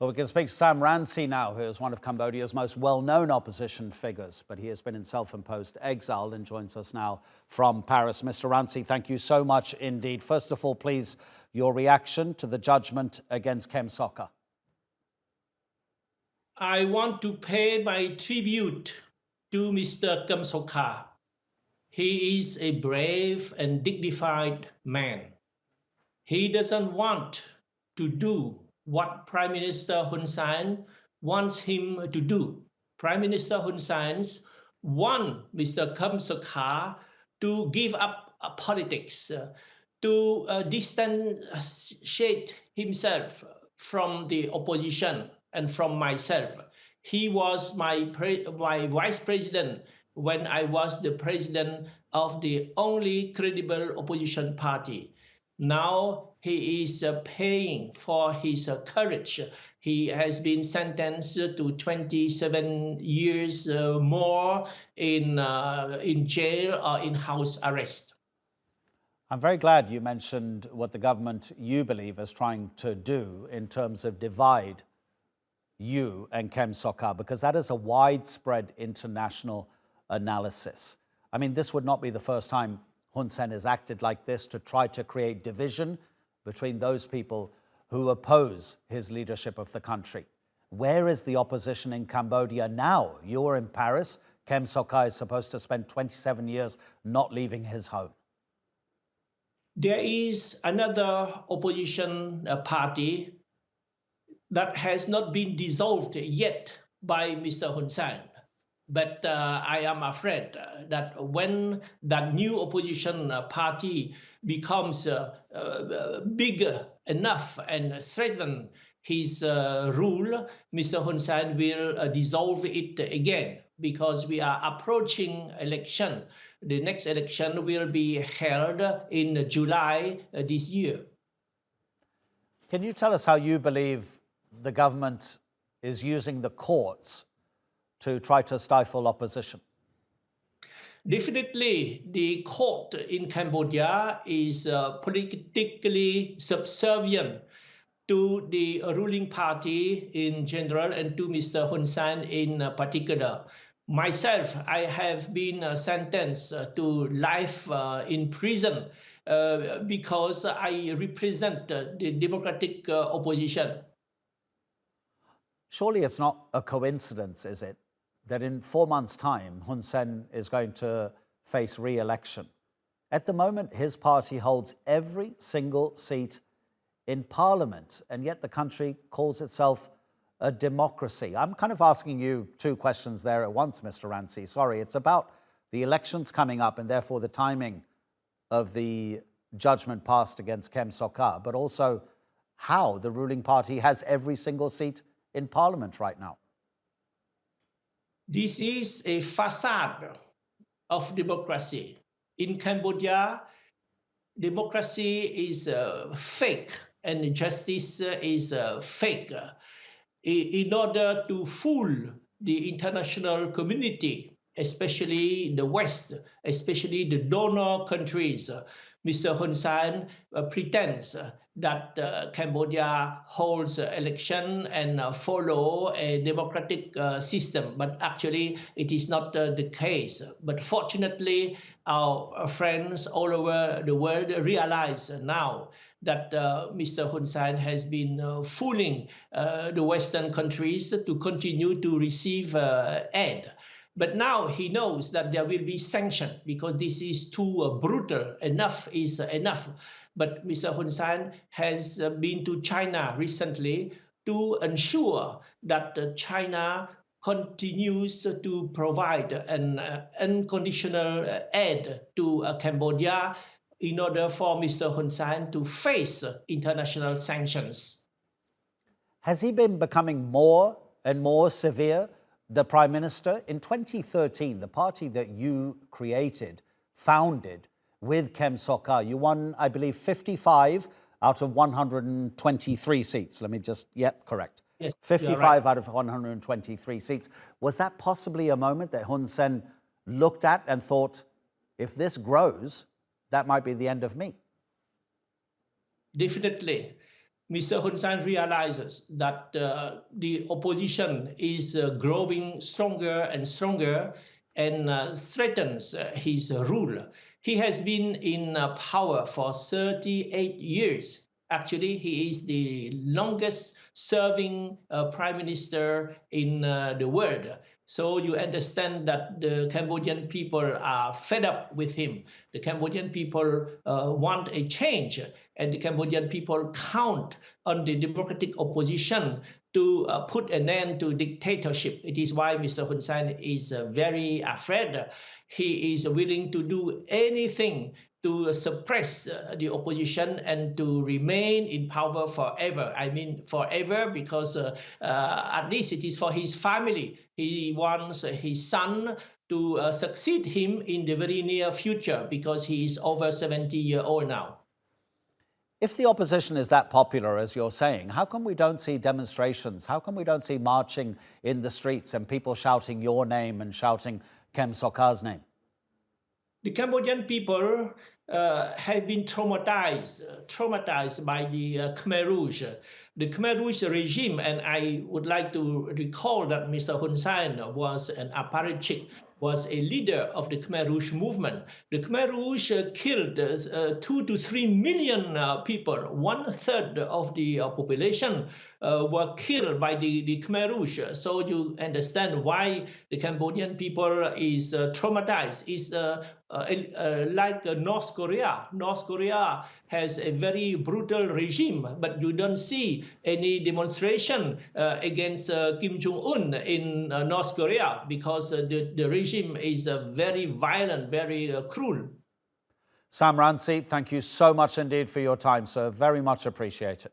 Well, we can speak to Sam Rainsy now, who is one of Cambodia's most well-known opposition figures, but he has been in self-imposed exile and joins us now from Paris. Mr. Rainsy, thank you so much indeed. First of all, please, your reaction to the judgment against Kem Sokha. I want to pay my tribute to Mr. Kem Sokha. He is a brave and dignified man. He doesn't want to do what Prime Minister HunSen wants him to do. Prime Minister HunSen wants Mr. Kem Sokha to give up politics, to distantiate himself from the opposition and from myself. He was my vice president when I was the president of the only credible opposition party. Now he is paying for his courage. He has been sentenced to 27 years more in jail or in house arrest. I'm very glad you mentioned what the government, you believe, is trying to do in terms of divide you and Kem Sokha, because that is a widespread international analysis. I mean, this would not be the first time HunSen has acted like this to try to create division between those people who oppose his leadership of the country. Where is the opposition in Cambodia now? You're in Paris. Kem Sokha is supposed to spend 27 years not leaving his home. There is another opposition party that has not been dissolved yet by Mr. HunSen. But I am afraid that when that new opposition party becomes big enough and threaten his rule, Mr. HunSen will dissolve it again, because we are approaching election. The next election will be held in July this year. Can you tell us how you believe the government is using the courts to try to stifle opposition? Definitely, the court in Cambodia is politically subservient to the ruling party in general and to Mr. HunSen in particular. Myself, I have been sentenced to life in prison because I represent the democratic opposition. Surely it's not a coincidence, is it, that in 4 months' time, HunSen is going to face re-election. At the moment, his party holds every single seat in parliament, and yet the country calls itself a democracy. I'm kind of asking you two questions there at once, Mr. Rainsy. Sorry, it's about the elections coming up and therefore the timing of the judgment passed against Kem Sokha, but also how the ruling party has every single seat in parliament right now. This is a facade of democracy. In Cambodia, democracy is fake and justice is fake. In order to fool the international community, especially the West, especially the donor countries, Mr. HunSen pretends that Cambodia holds election and follow a democratic system, but actually it is not the case. But fortunately, our friends all over the world realize now that Mr. HunSen has been fooling the Western countries to continue to receive aid. But now he knows that there will be sanctions because this is too brutal. Enough is enough. But Mr. HunSen has been to China recently to ensure that China continues to provide an unconditional aid to Cambodia in order for Mr. HunSen to face international sanctions. Has he been becoming more and more severe, the Prime Minister? In 2013, the party that you created, founded with Kem Sokha, you won, I believe, 55 out of 123 seats. Let me just, correct. Yes, 55 right. out of 123 seats. Was that possibly a moment that HunSen looked at and thought, if this grows, that might be the end of me? Definitely. Mr. Hun Sen realizes that the opposition is growing stronger and stronger and threatens his rule. He has been in power for 38 years. Actually, he is the longest serving prime minister in the world. So you understand that the Cambodian people are fed up with him. The Cambodian people want a change, and the Cambodian people count on the democratic opposition to put an end to dictatorship. It is why Mr. Hun Sen is very afraid. He is willing to do anything to suppress the opposition and to remain in power forever. I mean forever because at least it is for his family. He wants his son to succeed him in the very near future because he is over 70-year-old now. If the opposition is that popular, as you're saying, how come we don't see demonstrations? How come we don't see marching in the streets and people shouting your name and shouting Kem Sokha's name? The Cambodian people have been traumatized by the Khmer Rouge. The Khmer Rouge regime, and I would like to recall that Mr. Hun Sen was an apparatchik, was a leader of the Khmer Rouge movement. The Khmer Rouge killed 2 to 3 million people. 1/3 of the population were killed by the Khmer Rouge. So you understand why the Cambodian people is traumatized. It's like North Korea. North Korea has a very brutal regime, but you don't see any demonstration against Kim Jong-un in North Korea because the regime is very violent, very cruel. Sam Rainsy, thank you so much indeed for your time, sir. Very much appreciate it.